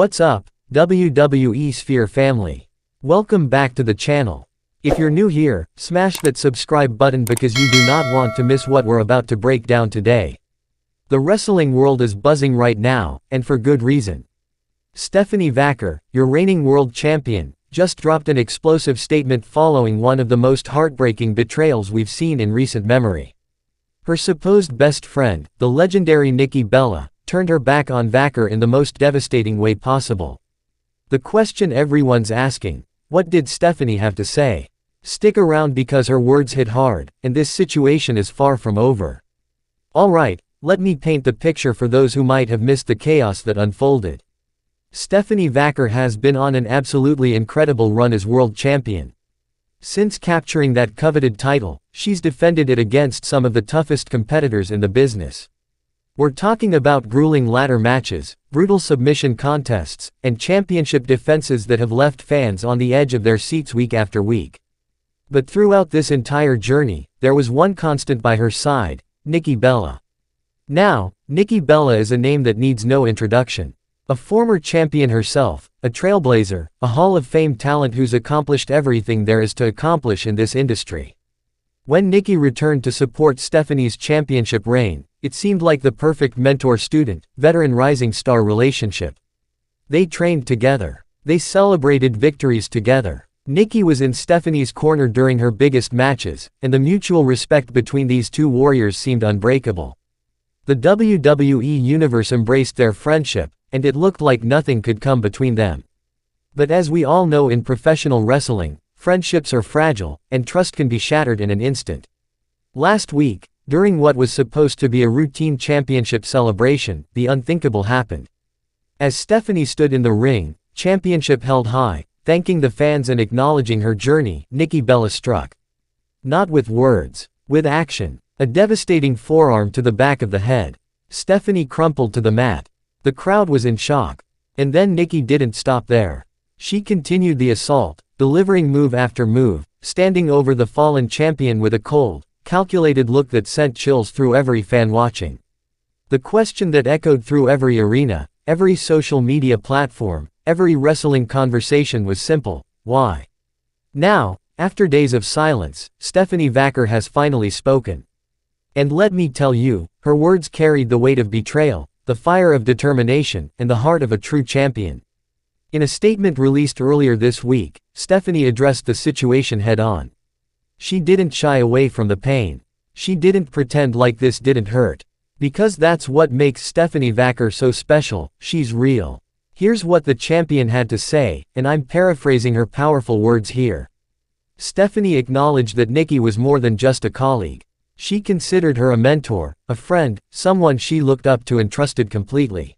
What's up, WWE Sphere family? Welcome back to the channel. If you're new here, smash that subscribe button because you do not want to miss what we're about to break down today. The wrestling world is buzzing right now, and for good reason. Stephanie Vaquer, your reigning world champion, just dropped an explosive statement following one of the most heartbreaking betrayals we've seen in recent memory. Her supposed best friend, the legendary Nikki Bella, turned her back on Vaquer in the most devastating way possible. The question everyone's asking: what did Stephanie have to say? Stick around because her words hit hard, and this situation is far from over. Alright, let me paint the picture for those who might have missed the chaos that unfolded. Stephanie Vaquer has been on an absolutely incredible run as world champion. Since capturing that coveted title, she's defended it against some of the toughest competitors in the business. We're talking about grueling ladder matches, brutal submission contests, and championship defenses that have left fans on the edge of their seats week after week. But throughout this entire journey, there was one constant by her side: Nikki Bella. Now, Nikki Bella is a name that needs no introduction. A former champion herself, a trailblazer, a Hall of Fame talent who's accomplished everything there is to accomplish in this industry. When Nikki returned to support Stephanie's championship reign, it seemed like the perfect mentor-student, veteran-rising star relationship. They trained together. They celebrated victories together. Nikki was in Stephanie's corner during her biggest matches, and the mutual respect between these two warriors seemed unbreakable. The WWE Universe embraced their friendship, and it looked like nothing could come between them. But as we all know in professional wrestling, friendships are fragile, and trust can be shattered in an instant. Last week, during what was supposed to be a routine championship celebration, the unthinkable happened. As Stephanie stood in the ring, championship held high, thanking the fans and acknowledging her journey, Nikki Bella struck. Not with words, with action. A devastating forearm to the back of the head. Stephanie crumpled to the mat. The crowd was in shock. And then Nikki didn't stop there. She continued the assault, delivering move after move, standing over the fallen champion with a cold, calculated look that sent chills through every fan watching. The question that echoed through every arena, every social media platform, every wrestling conversation was simple: why? Now, after days of silence, Stephanie Vaquer has finally spoken. And let me tell you, her words carried the weight of betrayal, the fire of determination, and the heart of a true champion. In a statement released earlier this week, Stephanie addressed the situation head-on. She didn't shy away from the pain. She didn't pretend like this didn't hurt. Because that's what makes Stephanie Vaquer so special: she's real. Here's what the champion had to say, and I'm paraphrasing her powerful words here. Stephanie acknowledged that Nikki was more than just a colleague. She considered her a mentor, a friend, someone she looked up to and trusted completely.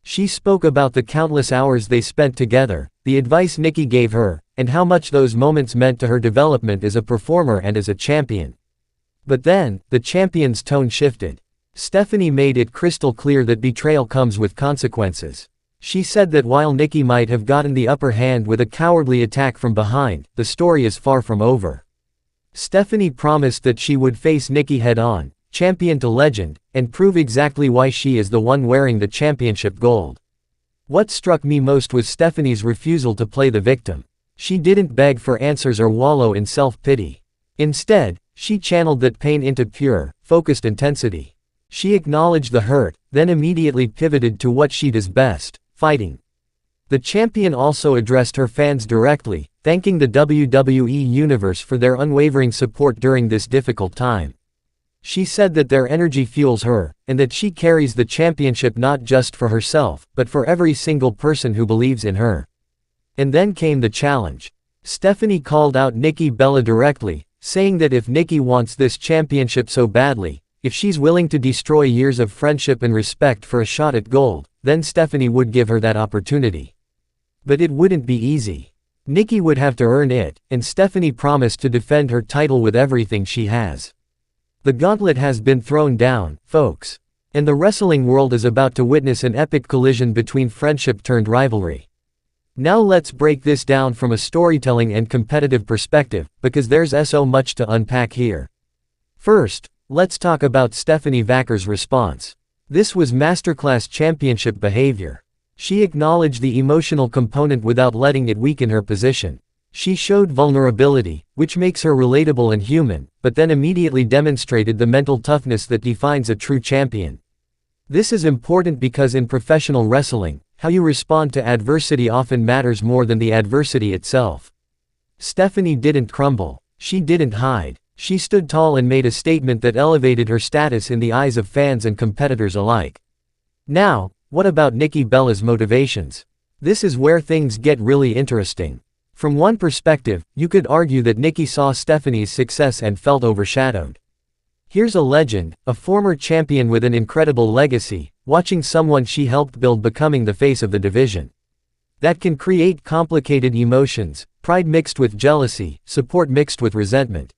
She spoke about the countless hours they spent together, the advice Nikki gave her, and how much those moments meant to her development as a performer and as a champion. But then, the champion's tone shifted. Stephanie made it crystal clear that betrayal comes with consequences. She said that while Nikki might have gotten the upper hand with a cowardly attack from behind, the story is far from over. Stephanie promised that she would face Nikki head-on, champion to legend, and prove exactly why she is the one wearing the championship gold. What struck me most was Stephanie's refusal to play the victim. She didn't beg for answers or wallow in self-pity. Instead, she channeled that pain into pure, focused intensity. She acknowledged the hurt, then immediately pivoted to what she does best: fighting. The champion also addressed her fans directly, thanking the WWE Universe for their unwavering support during this difficult time. She said that their energy fuels her, and that she carries the championship not just for herself, but for every single person who believes in her. And then came the challenge. Stephanie called out Nikki Bella directly, saying that if Nikki wants this championship so badly, if she's willing to destroy years of friendship and respect for a shot at gold, then Stephanie would give her that opportunity. But it wouldn't be easy. Nikki would have to earn it, and Stephanie promised to defend her title with everything she has. The gauntlet has been thrown down, folks. And the wrestling world is about to witness an epic collision between friendship turned rivalry. Now let's break this down from a storytelling and competitive perspective, because there's so much to unpack here. First, let's talk about Stephanie Vaquer's response. This was masterclass championship behavior. She acknowledged the emotional component without letting it weaken her position. She showed vulnerability, which makes her relatable and human, but then immediately demonstrated the mental toughness that defines a true champion. This is important because in professional wrestling, how you respond to adversity often matters more than the adversity itself. Stephanie didn't crumble. She didn't hide. She stood tall and made a statement that elevated her status in the eyes of fans and competitors alike. Now, what about Nikki Bella's motivations? This is where things get really interesting. From one perspective, you could argue that Nikki saw Stephanie's success and felt overshadowed. Here's a legend, a former champion with an incredible legacy, watching someone she helped build becoming the face of the division. That can create complicated emotions, pride mixed with jealousy, support mixed with resentment.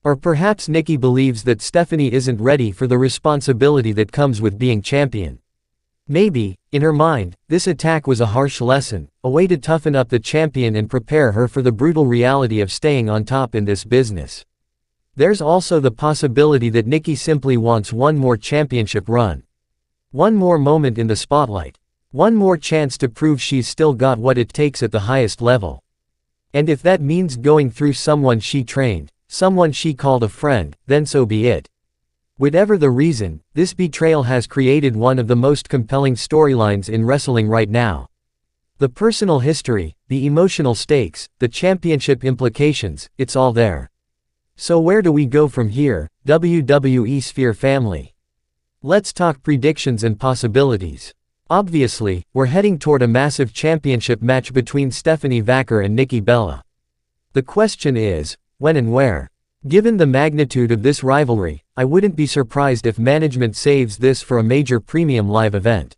Or perhaps Nikki believes that Stephanie isn't ready for the responsibility that comes with being champion. Maybe, in her mind, this attack was a harsh lesson, a way to toughen up the champion and prepare her for the brutal reality of staying on top in this business. There's also the possibility that Nikki simply wants one more championship run. One more moment in the spotlight. One more chance to prove she's still got what it takes at the highest level. And if that means going through someone she trained, someone she called a friend, then so be it. Whatever the reason, this betrayal has created one of the most compelling storylines in wrestling right now. The personal history, the emotional stakes, the championship implications, it's all there. So where do we go from here, WWE Sphere family? Let's talk predictions and possibilities. Obviously, we're heading toward a massive championship match between Stephanie Vaquer and Nikki Bella. The question is, when and where? Given the magnitude of this rivalry, I wouldn't be surprised if management saves this for a major premium live event.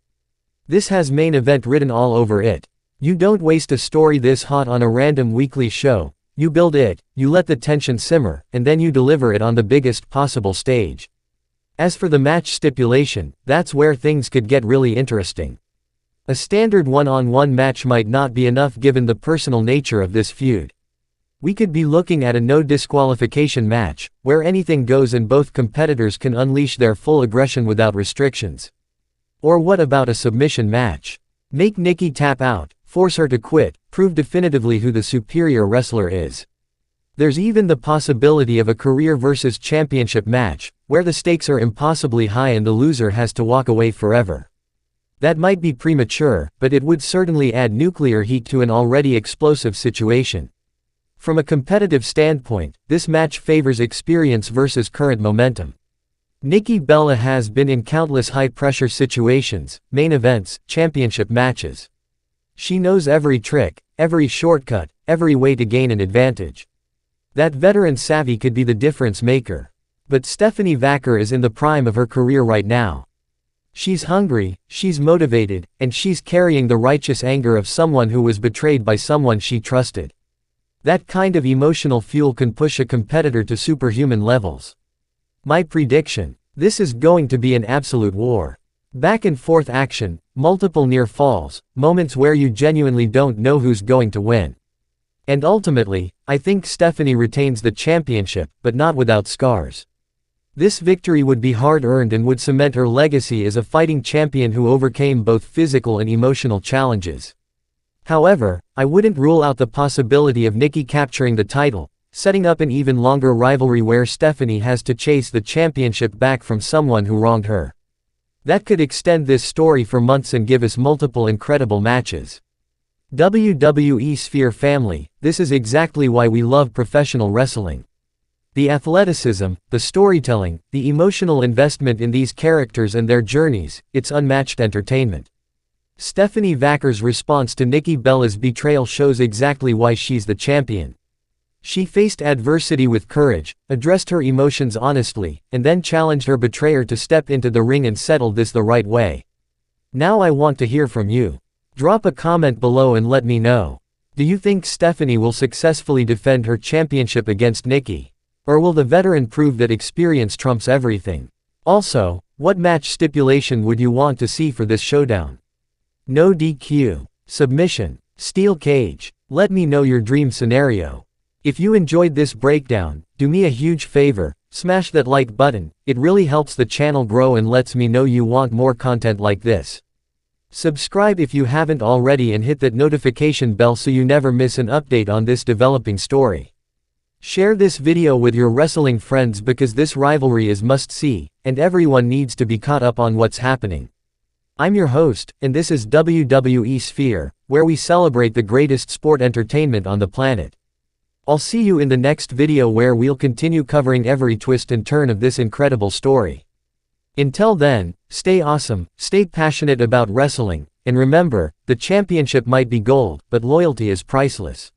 This has main event written all over it. You don't waste a story this hot on a random weekly show, you build it, you let the tension simmer, and then you deliver it on the biggest possible stage. As for the match stipulation, that's where things could get really interesting. A standard one-on-one match might not be enough given the personal nature of this feud. We could be looking at a no disqualification match, where anything goes and both competitors can unleash their full aggression without restrictions. Or what about a submission match? Make Nikki tap out, force her to quit, prove definitively who the superior wrestler is. There's even the possibility of a career versus championship match, where the stakes are impossibly high and the loser has to walk away forever. That might be premature, but it would certainly add nuclear heat to an already explosive situation. From a competitive standpoint, this match favors experience versus current momentum. Nikki Bella has been in countless high-pressure situations, main events, championship matches. She knows every trick, every shortcut, every way to gain an advantage. That veteran savvy could be the difference maker. But Stephanie Vaquer is in the prime of her career right now. She's hungry, she's motivated, and she's carrying the righteous anger of someone who was betrayed by someone she trusted. That kind of emotional fuel can push a competitor to superhuman levels. My prediction: this is going to be an absolute war. Back and forth action, multiple near falls, moments where you genuinely don't know who's going to win. And ultimately, I think Stephanie retains the championship, but not without scars. This victory would be hard-earned and would cement her legacy as a fighting champion who overcame both physical and emotional challenges. However, I wouldn't rule out the possibility of Nikki capturing the title, setting up an even longer rivalry where Stephanie has to chase the championship back from someone who wronged her. That could extend this story for months and give us multiple incredible matches. WWE Sphere family, this is exactly why we love professional wrestling. The athleticism, the storytelling, the emotional investment in these characters and their journeys, it's unmatched entertainment. Stephanie Vaquer's response to Nikki Bella's betrayal shows exactly why she's the champion. She faced adversity with courage, addressed her emotions honestly, and then challenged her betrayer to step into the ring and settle this the right way. Now I want to hear from you. Drop a comment below and let me know. Do you think Stephanie will successfully defend her championship against Nikki? Or will the veteran prove that experience trumps everything? Also, what match stipulation would you want to see for this showdown? No DQ, submission, steel cage. Let me know your dream scenario. If you enjoyed this breakdown, do me a huge favor, smash that like button, it really helps the channel grow and lets me know you want more content like this. Subscribe if you haven't already and hit that notification bell so you never miss an update on this developing story. Share this video with your wrestling friends because this rivalry is must-see, and everyone needs to be caught up on what's happening. I'm your host, and this is WWE Sphere, where we celebrate the greatest sport entertainment on the planet. I'll see you in the next video where we'll continue covering every twist and turn of this incredible story. Until then, stay awesome, stay passionate about wrestling, and remember, the championship might be gold, but loyalty is priceless.